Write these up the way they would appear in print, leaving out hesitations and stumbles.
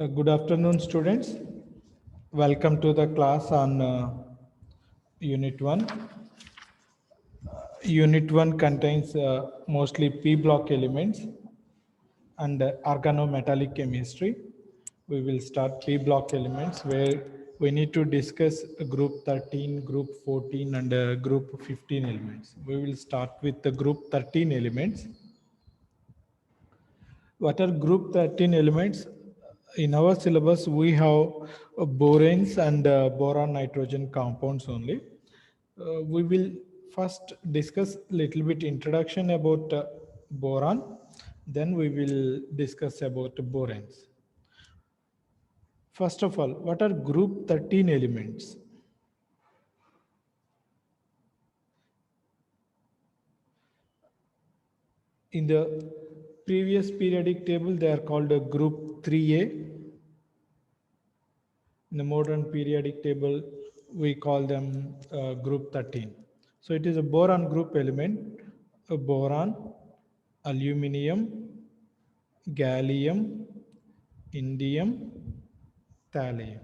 Good afternoon, students. Welcome to the class on Unit 1. Unit 1 contains mostly P block elements and organometallic chemistry. We will start P block elements where we need to discuss group 13, group 14 and group 15 elements. We will start with the group 13 elements. What are group 13 elements? In our syllabus, we have boranes and boron nitrogen compounds only. We will first discuss little bit introduction about boron, then we will discuss about boranes. First of all, what are group 13 elements? In the previous periodic table, they are called a group 3A. In the modern periodic table, we call them group 13. So it is a boron group element, a boron, aluminium, gallium, indium, thallium.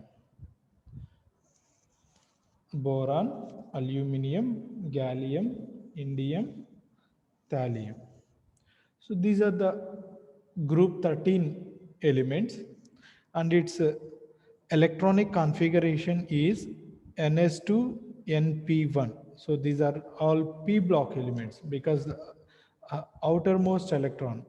Boron, aluminium, gallium, indium, thallium. So these are the group 13 elements, and its electronic configuration is Ns2Np1. So these are all P block elements because the outermost electron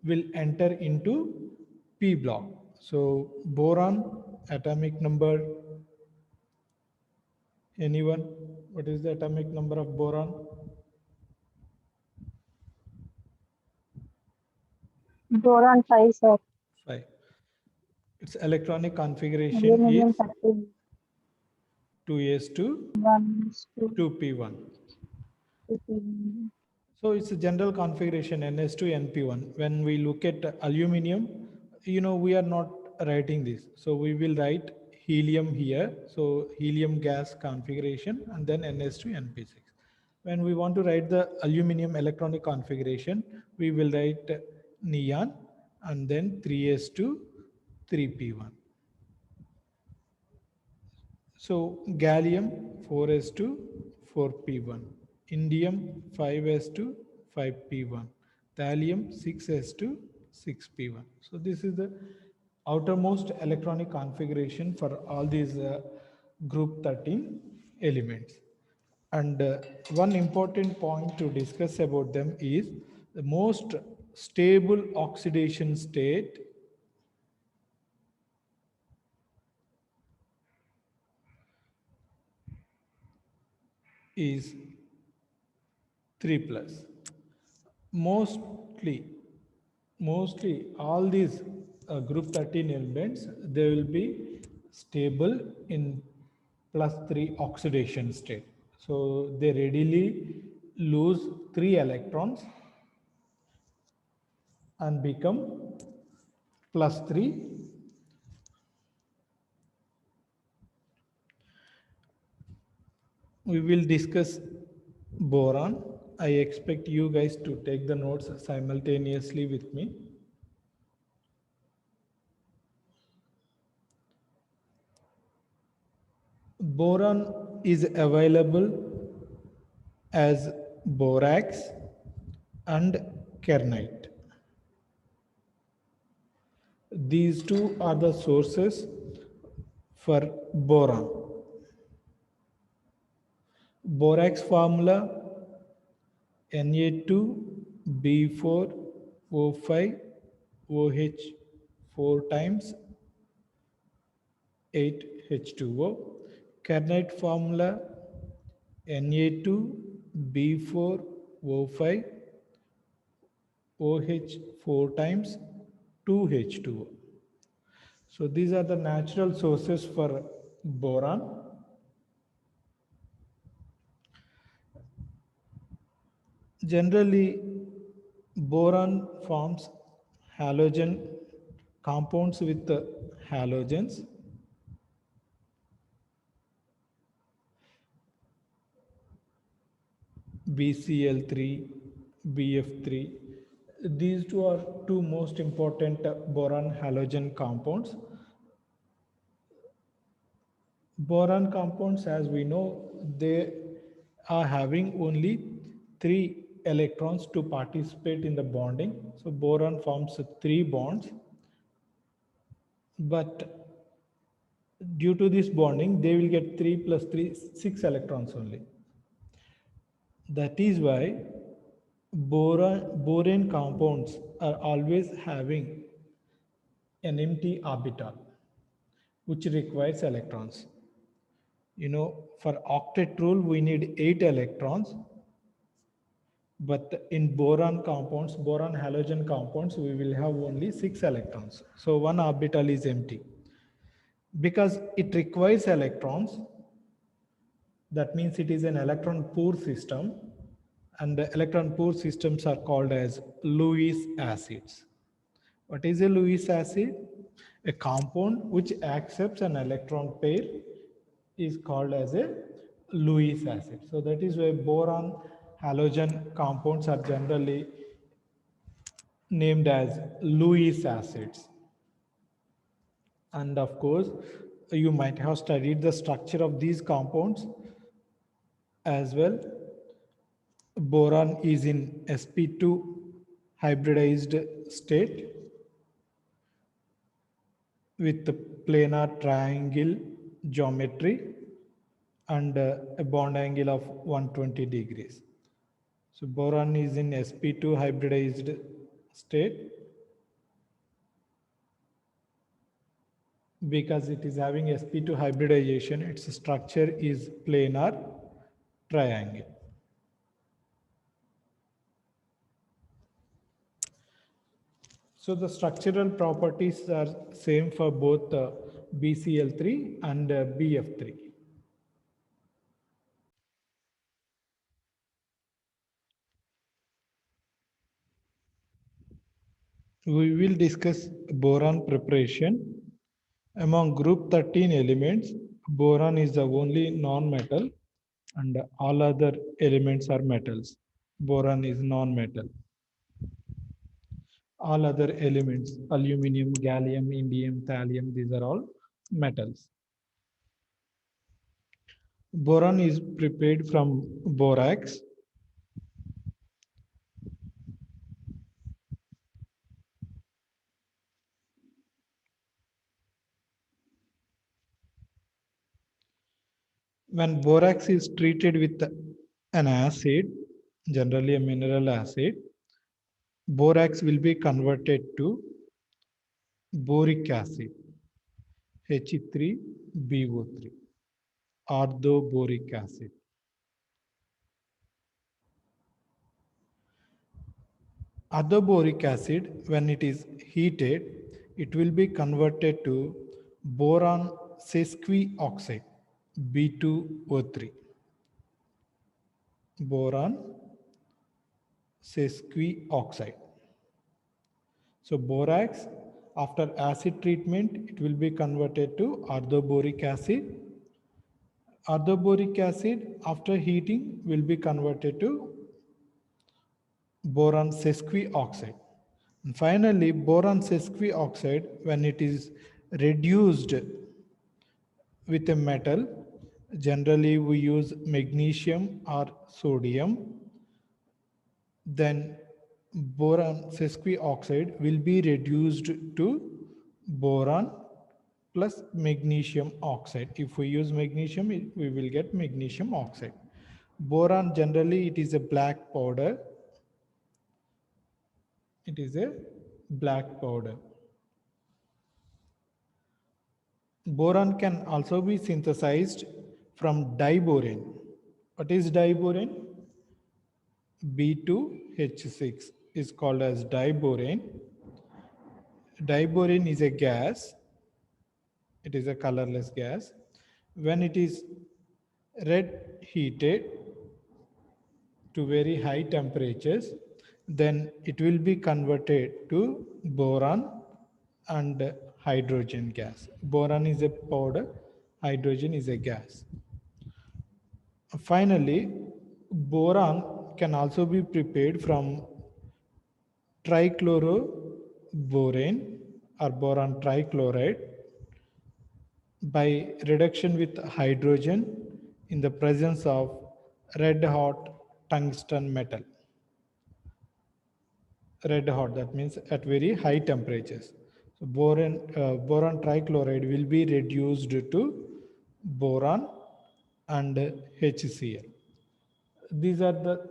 will enter into P block. So boron atomic number, anyone? What is the atomic number of boron? Boron 5, sir. 5. Its electronic configuration Aluminium is 13. 2s2 1 is 2. 2p1. 15. So it's a general configuration Ns2 Np1. When we look at aluminum, we are not writing this. So we will write helium here. So helium gas configuration and then Ns2 Np6. When we want to write the aluminum electronic configuration, we will write neon and then 3s2 3p1. So gallium 4s2 4p1, indium 5s2 5p1, thallium 6s2 6p1. So this is the outermost electronic configuration for all these group 13 elements. And one important point to discuss about them is the most stable oxidation state is 3+. Mostly all these group 13 elements, they will be stable in +3 oxidation state. So they readily lose 3 electrons and become +3. We will discuss boron. I expect you guys to take the notes simultaneously with me. Boron is available as borax and kernite. These two are the sources for boron. Borax formula Na2B4O5OH 4 times 8H2O. Kernite formula Na2B4O5OH 4 times 2H2O. So these are the natural sources for boron. Generally, boron forms halogen compounds with halogens. BCl3, BF3. These two are two most important boron halogen compounds. Boron compounds, as we know, they are having only 3 electrons to participate in the bonding. So boron forms 3 bonds, but due to this bonding, they will get 3 plus 3, 6 electrons only. That is why boron compounds are always having an empty orbital, which requires electrons. For octet rule, we need 8 electrons, but in boron compounds, boron halogen compounds, we will have only 6 electrons. So one orbital is empty. Because it requires electrons, that means it is an electron poor system, and the electron poor systems are called as Lewis acids. What is a Lewis acid? A compound which accepts an electron pair is called as a Lewis acid. So that is why boron halogen compounds are generally named as Lewis acids. And of course, you might have studied the structure of these compounds as well. Boron is in sp2 hybridized state with the planar triangle geometry and a bond angle of 120 degrees. So boron is in sp2 hybridized state because it is having sp2 hybridization. Its structure is planar triangle. So the structural properties are same for both BCl3 and BF3. We will discuss boron preparation. Among group 13 elements, boron is the only non-metal and all other elements are metals. Boron is non-metal. All other elements, aluminum, gallium, indium, thallium, these are all metals. Boron is prepared from borax. When borax is treated with an acid, generally a mineral acid, borax will be converted to boric acid, He3BO3, orthoboric acid. Orthoboric acid, when it is heated, it will be converted to boron sesquioxide, B2O3. Boron sesquioxide. So borax, after acid treatment, it will be converted to orthoboric acid. Orthoboric acid, after heating, will be converted to boron sesquioxide. And finally, boron sesquioxide, when it is reduced with a metal, generally we use magnesium or sodium, then boron sesquioxide will be reduced to boron plus magnesium oxide. If we use magnesium, we will get magnesium oxide. Boron, generally it is a black powder. It is a black powder. Boron can also be synthesized from diboron. What is diboron? B2H6 is called as diboron. Diboron is a gas. It is a colorless gas. When it is red heated to very high temperatures, then it will be converted to boron and hydrogen gas. Boron is a powder, hydrogen is a gas. Finally, boron can also be prepared from trichloroborane or boron trichloride, by reduction with hydrogen in the presence of red hot tungsten metal. Red hot, that means at very high temperatures. So boron trichloride will be reduced to boron and HCl. These are the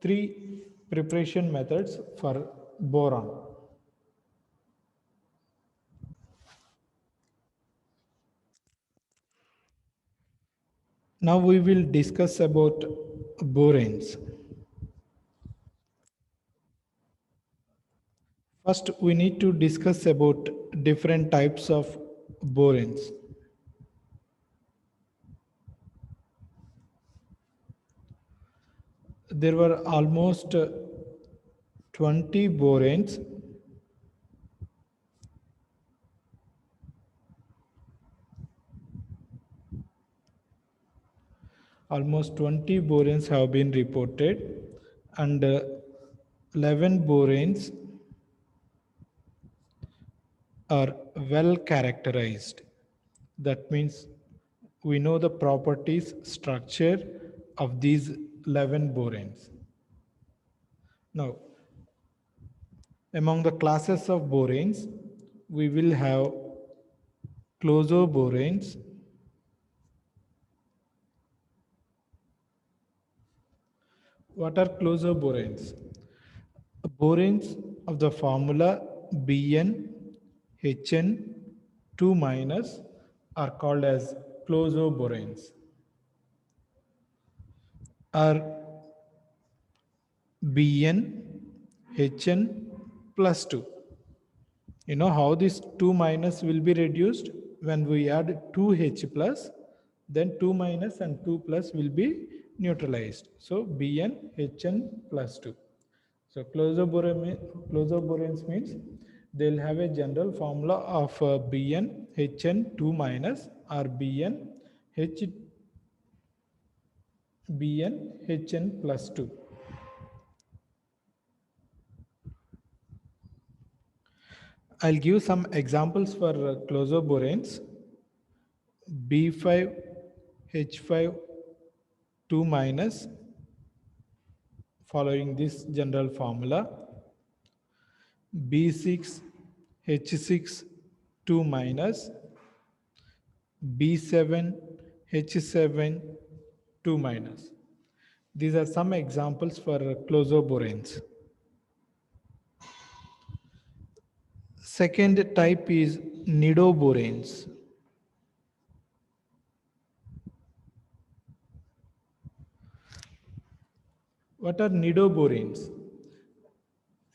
three preparation methods for boron. Now we will discuss about boranes. First, we need to discuss about different types of boranes. There were almost 20 boranes. Almost 20 boranes have been reported, and 11 boranes are well characterized. That means we know the properties, structure of these 11 boranes. Now, among the classes of boranes, we will have closoboranes, what are closoboranes? Boranes of the formula BnHn2 minus are called as closoboranes. Are BnHn plus 2. You know how this 2 minus will be reduced? When we add 2H plus, then 2 minus and 2 plus will be neutralized. So BnHn plus 2. So closoboranes means they'll have a general formula of BnHn2 minus or BnHn plus 2. I'll give some examples for closoboranes. B5H5 2 minus, following this general formula. B6H6 2 minus, B7H7 2 minus. These are some examples for closoboranes. Second type is nidoboranes. What are nidoboranes?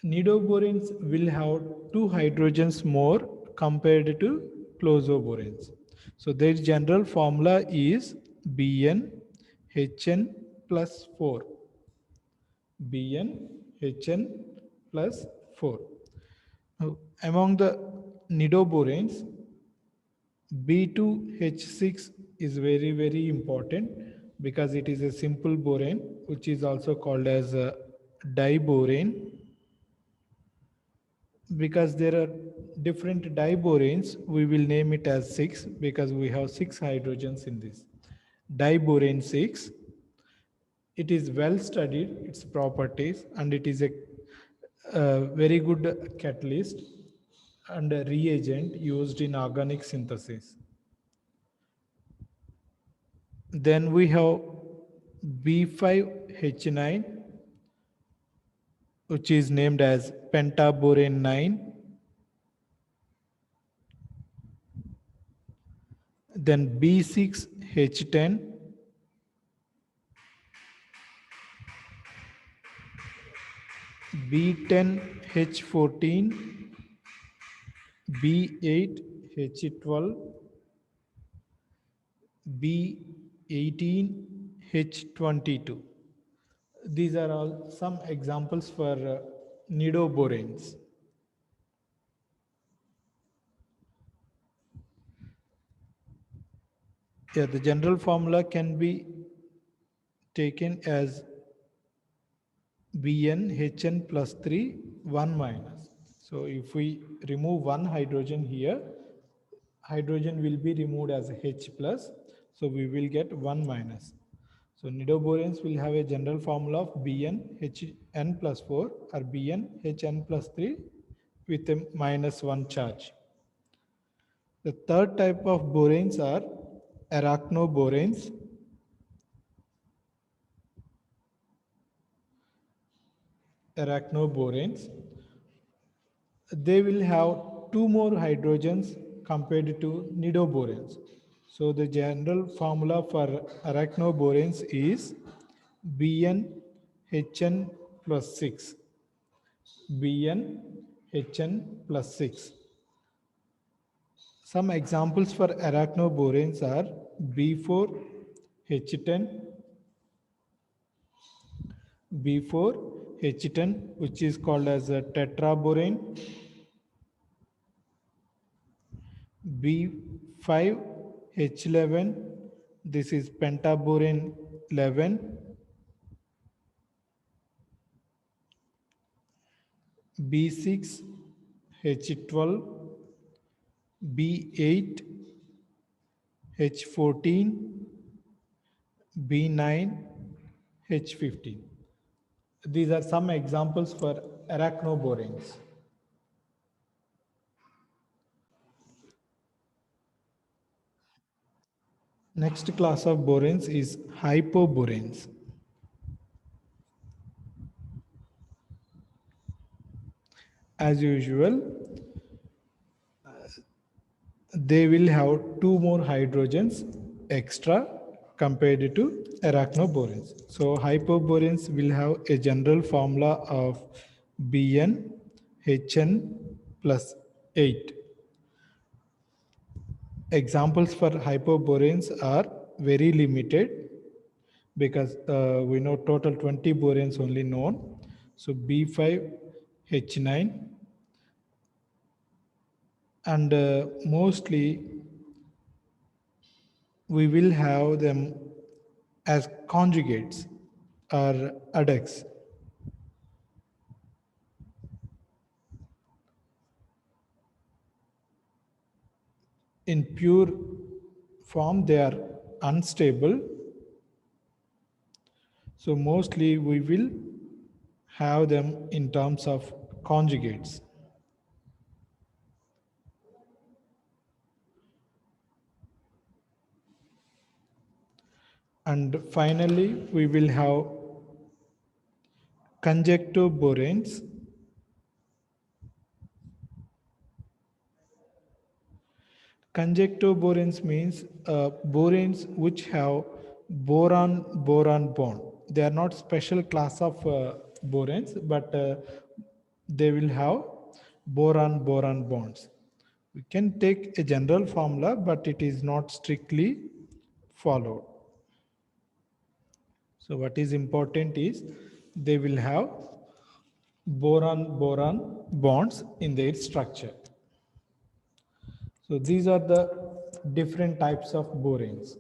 Nidoboranes will have 2 hydrogens more compared to closoboranes. So their general formula is BnHn plus 4. BnHn plus 4. Now, among the nidoboranes, B2H6 is very, very important because it is a simple borane, which is also called as a diborane. Because there are different diboranes, we will name it as 6 because we have 6 hydrogens in this. Diborane 6. It is well studied, its properties, and it is a very good catalyst and a reagent used in organic synthesis. Then we have B5H9, which is named as pentaborane 9. Then B6H10, B10H14, B8H12, B18H22. These are all some examples for nidoboranes. Yeah, the general formula can be taken as BnHn plus 3, 1 minus. So if we remove one hydrogen here, hydrogen will be removed as H plus. So we will get 1 minus. So nidoboranes will have a general formula of BnHn plus 4 or BnHn plus 3 with a minus 1 charge. The third type of boranes are arachnoboranes. Arachnoboranes. They will have 2 more hydrogens compared to nidoboranes. So the general formula for arachnoboranes is BnHn plus 6. BnHn plus 6. Some examples for arachnoboranes are B4H10, B4H10, which is called as a tetraborane, B5H11, this is pentaborane 11, B6H12, B8H14, B9H15. These are some examples for arachnoboranes. Next class of boranes is hypoboranes. As usual, they will have 2 more hydrogens extra compared to arachnoboranes. So hypoboranes will have a general formula of BnHn plus 8. Examples for hypoboranes are very limited because we know total 20 boranes only known. So B5H9, and mostly we will have them as conjugates or adducts. In pure form, they are unstable. So mostly we will have them in terms of conjugates. And finally, we will have conjunctoboranes. Conjunctoboranes means boranes which have boron-boron bond. They are not special class of boranes, but they will have boron-boron bonds. We can take a general formula, but it is not strictly followed. So what is important is they will have boron-boron bonds in their structure. So these are the different types of boranes.